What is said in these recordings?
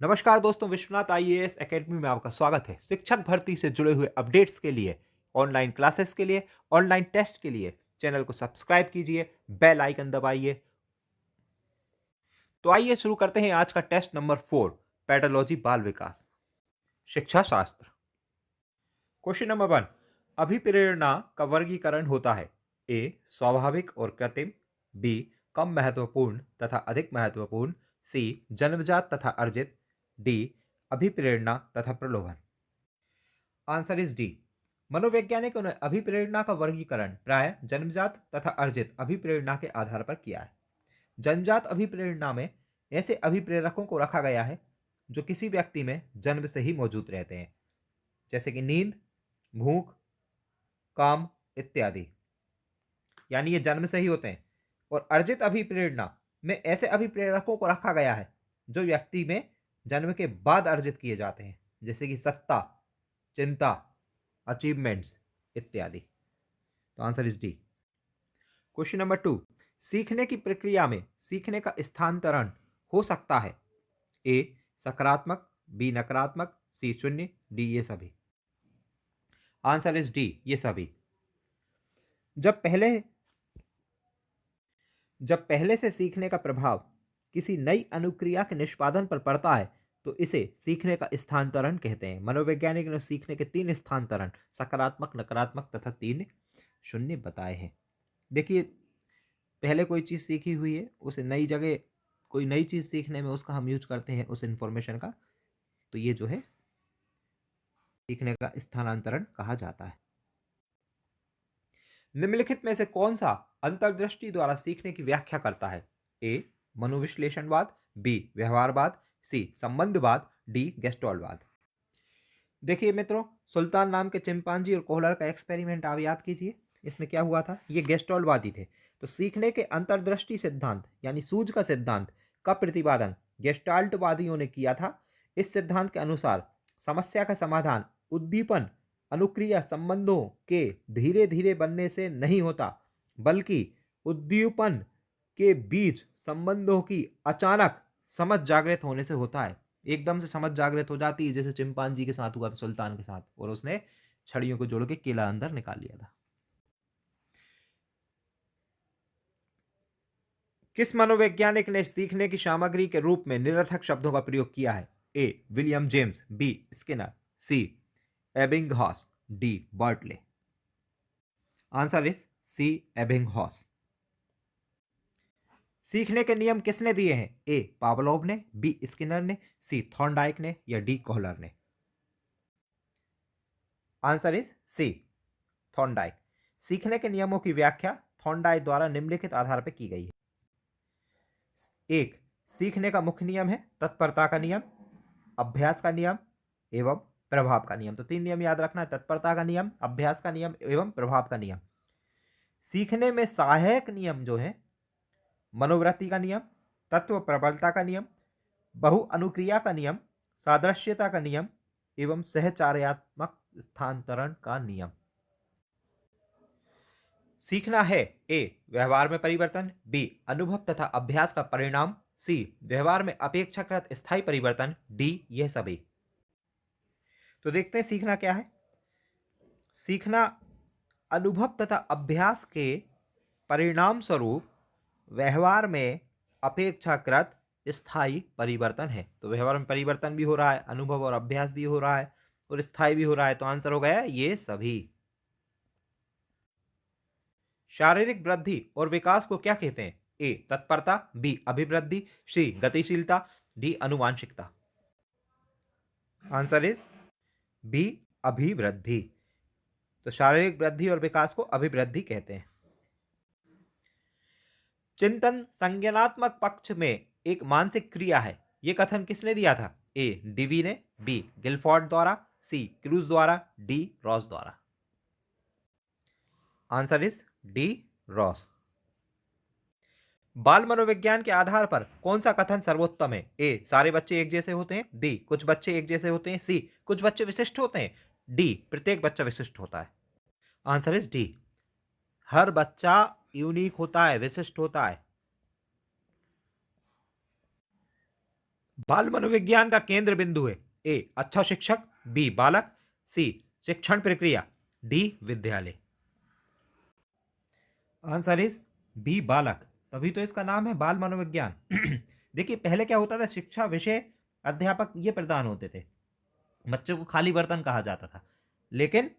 नमस्कार दोस्तों, Vishwanath IAS academy में आपका स्वागत है। शिक्षक भर्ती से जुड़े हुए अपडेट्स के लिए, ऑनलाइन क्लासेस के लिए, ऑनलाइन टेस्ट के लिए चैनल को सब्सक्राइब कीजिए, बेल आइकन दबाइए। तो आइए शुरू करते हैं आज का टेस्ट नंबर 4, पेडोलॉजी बाल विकास शिक्षा शास्त्र। क्वेश्चन नंबर 1, अभिप्रेरणा का वर्गीकरण होता है। ए स्वाभाविक और कृत्रिम, बी कम महत्वपूर्ण तथा अधिक महत्वपूर्ण, सी जन्मजात तथा अर्जित, डी अभिप्रेरणा तथा प्रलोभन। Answer is D. मनोवैज्ञानिकों ने अभिप्रेरणा का वर्गीकरण प्राय जन्मजात तथा अर्जित अभिप्रेरणा के आधार पर किया है। जन्मजात अभिप्रेरणा में ऐसे अभिप्रेरकों को रखा गया है जो किसी व्यक्ति में जन्म से ही मौजूद रहते हैं, जैसे कि नींद, भूख, काम इत्यादि, यानी ये जन्म से ही होते हैं। और अर्जित अभिप्रेरणा में ऐसे अभिप्रेरकों को रखा गया है जो व्यक्ति में जन्म के बाद अर्जित किए जाते हैं, जैसे कि सत्ता, चिंता, अचीवमेंट्स इत्यादि। तो answer is D. Question number 2, सीखने की प्रक्रिया में सीखने का स्थानांतरण हो सकता है। ए सकारात्मक, बी नकारात्मक, सी शून्य, डी ये सभी। आंसर इज डी, ये सभी। जब पहले से सीखने का प्रभाव किसी नई अनुक्रिया के निष्पादन पर पड़ता है तो इसे सीखने का स्थानांतरण कहते हैं। मनोवैज्ञानिक ने सीखने के 3 स्थानांतरण सकारात्मक, नकारात्मक तथा 3 शून्य बताए हैं। देखिए, पहले कोई चीज़ सीखी हुई है, उसे नई जगह कोई नई चीज़ सीखने में उसका हम यूज करते हैं उस इंफॉर्मेशन का, तो ये जो है सीखने का स्थानांतरण कहा जाता है। निम्नलिखित में से कौन सा अंतर्दृष्टि द्वारा सीखने की व्याख्या करता है। ए मनोविश्लेषणवाद, बी व्यवहारवाद, सी संबंधवाद, डी गेस्टोल्टवाद। देखिए मित्रों, सुल्तान नाम के चिंपांजी और कोहलर का एक्सपेरिमेंट आप याद कीजिए। इसमें क्या हुआ था, ये गेस्टोल्टवादी थे। तो सीखने के अंतर्दृष्टि सिद्धांत यानी सूझ का सिद्धांत का प्रतिपादन गेस्टाल्टवादियों ने किया था। इस सिद्धांत के अनुसार समस्या का समाधान उद्दीपन अनुक्रिया संबंधों के धीरे धीरे बनने से नहीं होता, बल्कि उद्दीपन के बीच संबंधों की अचानक समझ जागृत होने से होता है। एकदम से समझ जागृत हो जाती है, जैसे चिंपांजी के साथ हुआ था, सुल्तान के साथ, और उसने छड़ियों को जोड़ के केला अंदर निकाल लिया था। किस मनोवैज्ञानिक ने सीखने की सामग्री के रूप में निरर्थक शब्दों का प्रयोग किया है। A William James, B Skinner, C Ebbinghaus, D Bartlett. Answer is C Ebbinghaus. सीखने के नियम किसने दिए हैं। ए पावलोव ने, बी स्किनर ने, सी थॉर्नडाइक ने, या डी कोहलर ने। Answer is C Thorndike. सीखने के नियमों की व्याख्या थॉर्नडाइक द्वारा निम्नलिखित आधार पर की गई है। एक, सीखने का मुख्य नियम है तत्परता का नियम, अभ्यास का नियम एवं प्रभाव का नियम। तो 3 नियम याद रखना है, तत्परता का नियम, अभ्यास का नियम एवं प्रभाव का नियम। सीखने में सहायक नियम जो है मनोवृत्ति का नियम, तत्व प्रबलता का नियम, बहु अनुक्रिया का नियम, सादृश्यता का नियम एवं सहचार्यात्मक स्थानांतरण का नियम। सीखना है। ए व्यवहार में परिवर्तन, बी अनुभव तथा अभ्यास का परिणाम, सी व्यवहार में अपेक्षाकृत स्थायी परिवर्तन, डी यह सभी। तो देखते हैं सीखना क्या है। सीखना अनुभव तथा अभ्यास के परिणाम स्वरूप व्यवहार में अपेक्षाकृत स्थायी परिवर्तन है। तो व्यवहार में परिवर्तन भी हो रहा है, अनुभव और अभ्यास भी हो रहा है और स्थायी भी हो रहा है। तो आंसर हो गया ये सभी। शारीरिक वृद्धि और विकास को क्या कहते हैं। ए तत्परता, बी अभिवृद्धि, सी गतिशीलता, डी अनुवांशिकता। आंसर इज बी अभिवृद्धि। तो शारीरिक वृद्धि और विकास को अभिवृद्धि कहते हैं। चिंतन संज्ञानात्मक पक्ष में एक मानसिक क्रिया है, यह कथन किसने दिया था। ए डिवी ने, बी गिलफोर्ड द्वारा, सी क्रूज द्वारा, डी रॉस द्वारा। Answer is D Ross. बाल मनोविज्ञान के आधार पर कौन सा कथन सर्वोत्तम है। ए सारे बच्चे एक जैसे होते हैं, बी कुछ बच्चे एक जैसे होते हैं, सी कुछ बच्चे विशिष्ट होते हैं, डी प्रत्येक बच्चा विशिष्ट होता है। आंसर इज डी, हर बच्चा यूनिक होता है, विशिष्ट होता है। बाल मनोविज्ञान का केंद्र बिंदु है ए अच्छा शिक्षक, बी बालक, सी शिक्षण प्रक्रिया, डी विद्यालय। आंसर इज बी बालक, तभी तो इसका नाम है बाल मनोविज्ञान। देखिए पहले क्या होता था, शिक्षा विषय अध्यापक ये प्रदान होते थे, बच्चों को खाली बर्तन कहा जाता था। लेकिन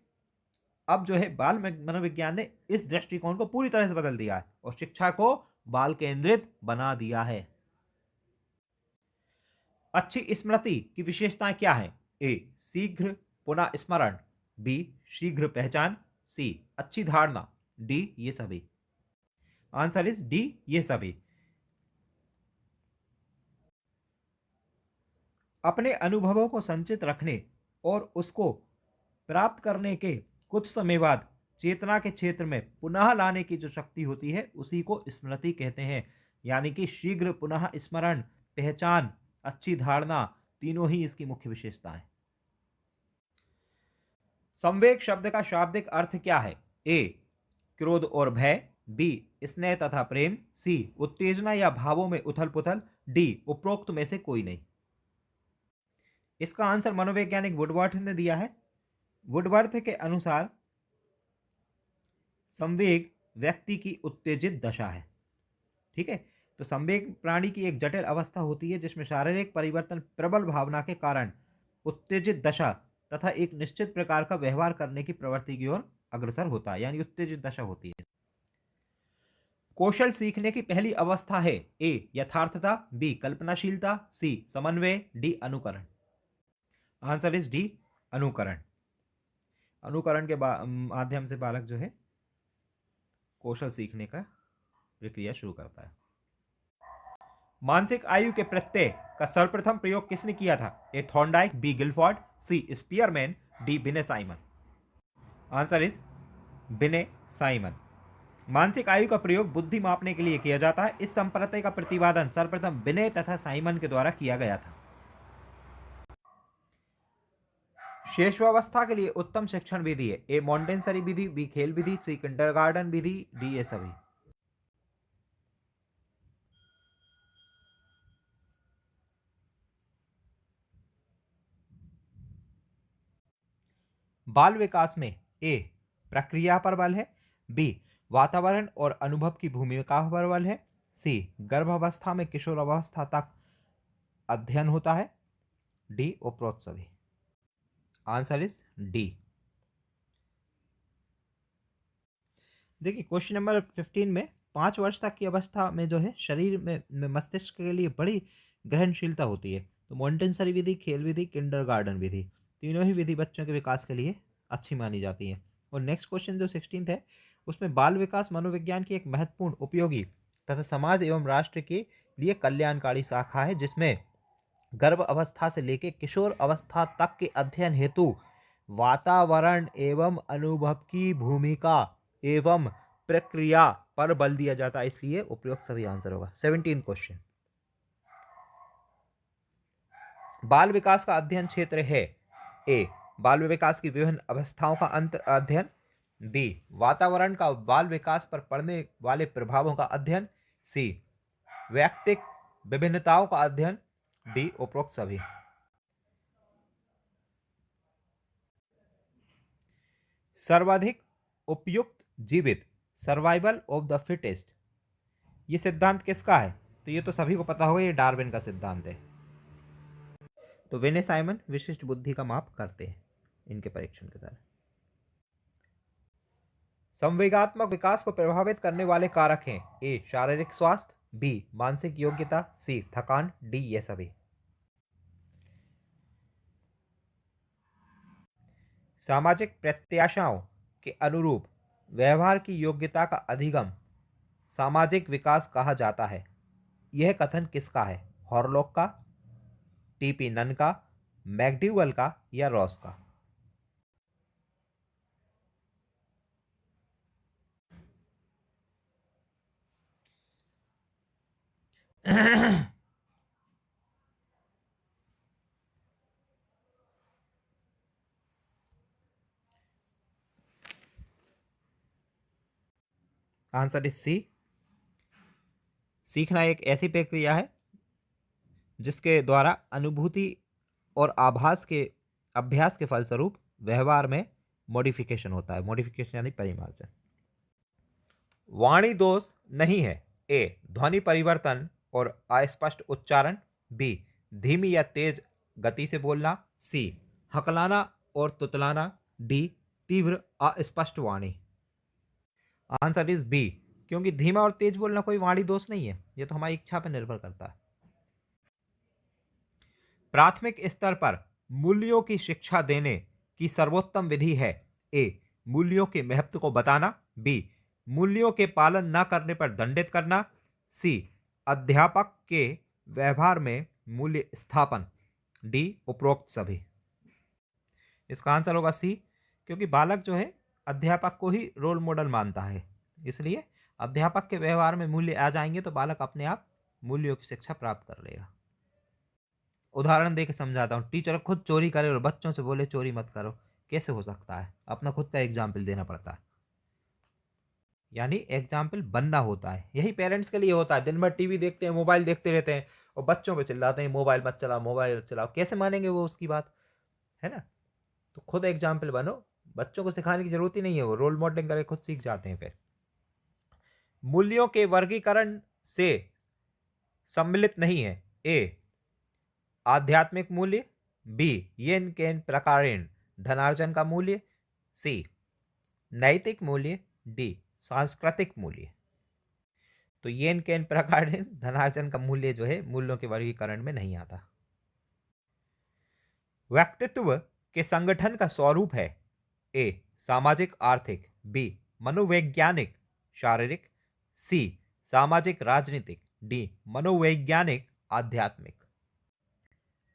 अब जो है बाल मनोविज्ञान ने इस दृष्टिकोण को पूरी तरह से बदल दिया है और शिक्षा को बाल केंद्रित बना दिया है। अच्छी स्मृति की विशेषताएं क्या है? ए शीघ्र पुनः स्मरण, बी शीघ्र पहचान, सी अच्छी धारणा, डी ये सभी। आंसर इज डी ये सभी। अपने अनुभवों को संचित रखने और उसको प्राप्त करने के कुछ समय बाद चेतना के क्षेत्र में पुनः लाने की जो शक्ति होती है उसी को स्मृति कहते हैं। यानी कि शीघ्र पुनः स्मरण, पहचान, अच्छी धारणा, तीनों ही इसकी मुख्य विशेषता है। संवेग शब्द का शाब्दिक अर्थ क्या है? ए क्रोध और भय, बी स्नेह तथा प्रेम, सी उत्तेजना या भावों में उथल पुथल, डी उपरोक्त में से कोई नहीं। इसका आंसर मनोवैज्ञानिक वुडवर्थ ने दिया है। वुडवर्थ के अनुसार संवेग व्यक्ति की उत्तेजित दशा है। ठीक है, तो संवेग प्राणी की एक जटिल अवस्था होती है जिसमें शारीरिक परिवर्तन प्रबल भावना के कारण उत्तेजित दशा तथा एक निश्चित प्रकार का व्यवहार करने की प्रवृत्ति की ओर अग्रसर होता है, यानी उत्तेजित दशा होती है। कौशल सीखने की पहली अवस्था है ए यथार्थता, बी कल्पनाशीलता, सी समन्वय, डी अनुकरण। आंसर इज डी अनुकरण। अनुकरण के माध्यम से बालक जो है कौशल सीखने का प्रक्रिया शुरू करता है। मानसिक आयु के प्रत्यय का सर्वप्रथम प्रयोग किसने किया था? ए थॉर्नडाइक, बी गिलफोर्ड, सी स्पीयरमैन, डी बिने साइमन। आंसर इज बिने साइमन। मानसिक आयु का प्रयोग बुद्धि मापने के लिए किया जाता है। इस संप्रदाय का प्रतिपादन सर्वप्रथम बिने तथा साइमन के द्वारा किया गया था। शेषवावस्था के लिए उत्तम शिक्षण विधि है ए मॉन्टेसरी विधि, बी खेल विधि, सी किंडरगार्टन विधि, डी ये सभी। बाल विकास में ए प्रक्रिया पर बल है, बी वातावरण और अनुभव की भूमिका पर बल है, सी गर्भावस्था में किशोर अवस्था तक अध्ययन होता है, डी उपरोक्त सभी। Answer is D. देखिए क्वेश्चन नंबर 15 में 5 वर्ष तक की अवस्था में जो है शरीर में मस्तिष्क के लिए बड़ी ग्रहणशीलता होती है। तो मॉन्टेसरी विधि, खेल विधि, किंडरगार्टन विधि, तीनों ही विधि बच्चों के विकास के लिए अच्छी मानी जाती है। और नेक्स्ट क्वेश्चन जो 16 है उसमें बाल विकास मनोविज्ञान की एक महत्वपूर्ण, उपयोगी तथा समाज एवं राष्ट्र के लिए कल्याणकारी शाखा है जिसमें गर्भ अवस्था से लेकर किशोर अवस्था तक के अध्ययन हेतु वातावरण एवं अनुभव की भूमिका एवं प्रक्रिया पर बल दिया जाता है, इसलिए उपयुक्त सभी आंसर होगा। 17 क्वेश्चन। बाल विकास का अध्ययन क्षेत्र है ए बाल विकास की विभिन्न अवस्थाओं का अंत अध्ययन, बी वातावरण का बाल विकास पर पड़ने वाले प्रभावों का अध्ययन, सी वैयक्तिक विभिन्नताओं का अध्ययन, डी उपरोक्त सभी। सर्वाधिक उपयुक्त जीवित, सर्वाइवल ऑफ द फिटेस्ट, ये सिद्धांत किसका है? तो ये तो सभी को पता होगा, ये डार्विन का सिद्धांत है। तो विनय साइमन विशिष्ट बुद्धि का माप करते हैं इनके परीक्षण के द्वारा। संवेगात्मक विकास को प्रभावित करने वाले कारक हैं ए शारीरिक स्वास्थ्य, बी मानसिक योग्यता, सी थकान, डी ये सभी। सामाजिक प्रत्याशाओं के अनुरूप व्यवहार की योग्यता का अधिगम सामाजिक विकास कहा जाता है। यह कथन किसका है? हॉरलॉक का, टीपी नन का, मैकडूगल का या रॉस का? Answer is C. सीखना एक ऐसी प्रक्रिया है जिसके द्वारा अनुभूति और आभास के अभ्यास के फलस्वरूप व्यवहार में मॉडिफिकेशन होता है। मॉडिफिकेशन यानी परिमार्जन। वाणी दोष नहीं है। ए ध्वनि परिवर्तन और अस्पष्ट उच्चारण। बी धीमी या तेज गति से बोलना। सी हकलाना और तुतलाना। डी तीव्र अस्पष्ट वाणी। आंसर इज बी, क्योंकि धीमा और तेज बोलना कोई वाणी दोष नहीं है, यह तो हमारी इच्छा पर निर्भर करता है। प्राथमिक स्तर पर मूल्यों की शिक्षा देने की सर्वोत्तम विधि है। ए मूल्यों के महत्व को बताना। बी मूल्यों के पालन न करने पर दंडित करना। सी अध्यापक के व्यवहार में मूल्य स्थापन। डी उपरोक्त सभी। इसका आंसर होगा सी, क्योंकि बालक जो है अध्यापक को ही रोल मॉडल मानता है, इसलिए अध्यापक के व्यवहार में मूल्य आ जाएंगे तो बालक अपने आप मूल्यों की शिक्षा प्राप्त कर लेगा। उदाहरण देके समझाता हूँ। टीचर खुद चोरी करे और बच्चों से बोले चोरी मत करो, कैसे हो सकता है? अपना खुद का एग्जाम्पल देना पड़ता है, यानी एग्जाम्पल बनना होता है। यही पेरेंट्स के लिए होता है। दिन भर टीवी देखते हैं, मोबाइल देखते रहते हैं और बच्चों पे चिल्लाते हैं मोबाइल मत चलाओ, मोबाइल चलाओ। कैसे मानेंगे वो उसकी बात, है ना? तो खुद एग्जाम्पल बनो। बच्चों को सिखाने की जरूरत ही नहीं है, वो रोल मॉडलिंग करके खुद सीख जाते हैं। फिर मूल्यों के वर्गीकरण से सम्मिलित नहीं है। ए आध्यात्मिक मूल्य। बी येन केन प्रकारेण धनार्जन का मूल्य। सी नैतिक मूल्य। डी सांस्कृतिक मूल्य। तो येन केन प्रकारेण धनार्जन का मूल्य जो है मूल्यों के वर्गीकरण में नहीं आता। व्यक्तित्व के संगठन का स्वरूप है। ए सामाजिक आर्थिक। बी मनोवैज्ञानिक शारीरिक। सी सामाजिक राजनीतिक। डी मनोवैज्ञानिक आध्यात्मिक।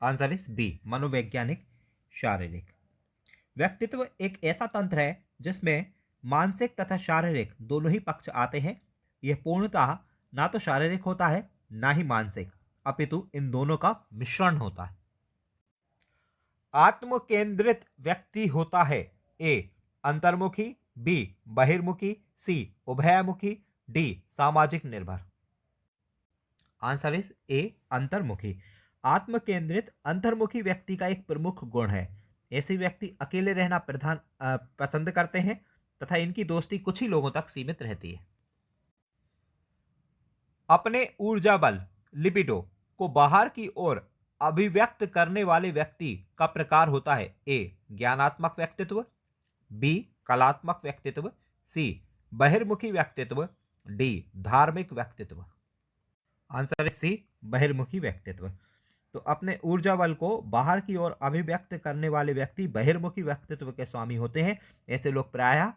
आंसर इज बी मनोवैज्ञानिक शारीरिक। व्यक्तित्व एक ऐसा तंत्र है जिसमें मानसिक तथा शारीरिक दोनों ही पक्ष आते हैं। यह पूर्णतः ना तो शारीरिक होता है ना ही मानसिक, अपितु इन दोनों का मिश्रण होता है। आत्म केंद्रित व्यक्ति होता है। ए अंतर्मुखी। बी बहिर्मुखी। सी उभयमुखी। डी सामाजिक निर्भर। आंसर इज ए अंतर्मुखी। आत्म केंद्रित अंतर्मुखी व्यक्ति का एक प्रमुख गुण है। ऐसे व्यक्ति अकेले रहना पसंद करते हैं तथा इनकी दोस्ती कुछ ही लोगों तक सीमित रहती है। अपने ऊर्जा बल लिबिडो को बाहर की ओर अभिव्यक्त करने वाले व्यक्ति का प्रकार होता है। ए ज्ञानात्मक व्यक्तित्व। बी कलात्मक व्यक्तित्व। सी बहिर्मुखी व्यक्तित्व। डी धार्मिक व्यक्तित्व। आंसर सी बहिर्मुखी व्यक्तित्व। तो अपने ऊर्जा बल को बाहर की ओर अभिव्यक्त करने वाले व्यक्ति बहिर्मुखी व्यक्तित्व के स्वामी होते हैं। ऐसे लोग प्रायः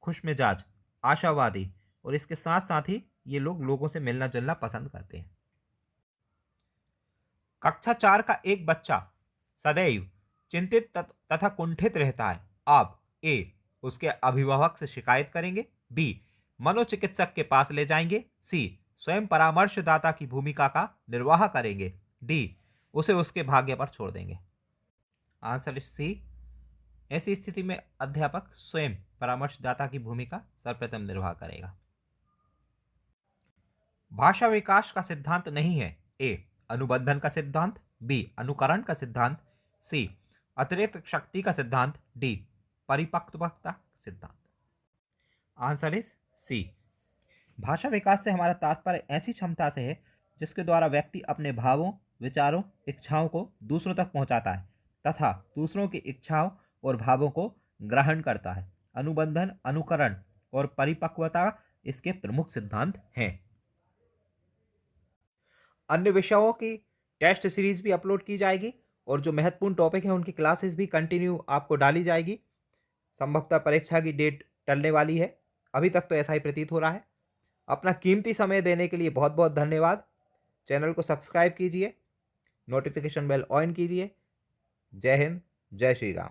खुशमिजाज, आशावादी और इसके साथ साथ ही ये लोग लोगों से मिलना जुलना पसंद करते हैं। कक्षा 4 का एक बच्चा सदैव चिंतित तथा कुंठित रहता है। आप ए उसके अभिभावक से शिकायत करेंगे। बी मनोचिकित्सक के पास ले जाएंगे। सी स्वयं परामर्शदाता की भूमिका का निर्वाह करेंगे। डी उसे उसके भाग्य पर छोड़ देंगे। Answer is C. ऐसी स्थिति में अध्यापक स्वयं परामर्शदाता की भूमिका सर्वप्रथम निर्वाह करेगा। भाषा विकास का सिद्धांत नहीं है। ए अनुबंधन का सिद्धांत। बी अनुकरण का सिद्धांत। सी अतिरिक्त शक्ति का सिद्धांत। डी परिपक्वता सिद्धांत। Answer is C. भाषा विकास से हमारा तात्पर्य ऐसी क्षमता से है जिसके द्वारा व्यक्ति अपने भावों, विचारों, इच्छाओं को दूसरों तक पहुंचाता है तथा दूसरों की इच्छाओं और भावों को ग्रहण करता है। अनुबंधन, अनुकरण और परिपक्वता इसके प्रमुख सिद्धांत हैं। अन्य विषयों की टेस्ट सीरीज भी अपलोड की जाएगी और जो महत्वपूर्ण टॉपिक है उनकी क्लासेस भी कंटिन्यू आपको डाली जाएगी। संभवतः परीक्षा की डेट टलने वाली है, अभी तक तो ऐसा ही प्रतीत हो रहा है। अपना कीमती समय देने के लिए बहुत बहुत धन्यवाद। चैनल को सब्सक्राइब कीजिए, नोटिफिकेशन बेल ऑन कीजिए। जय हिंद, जय श्री राम।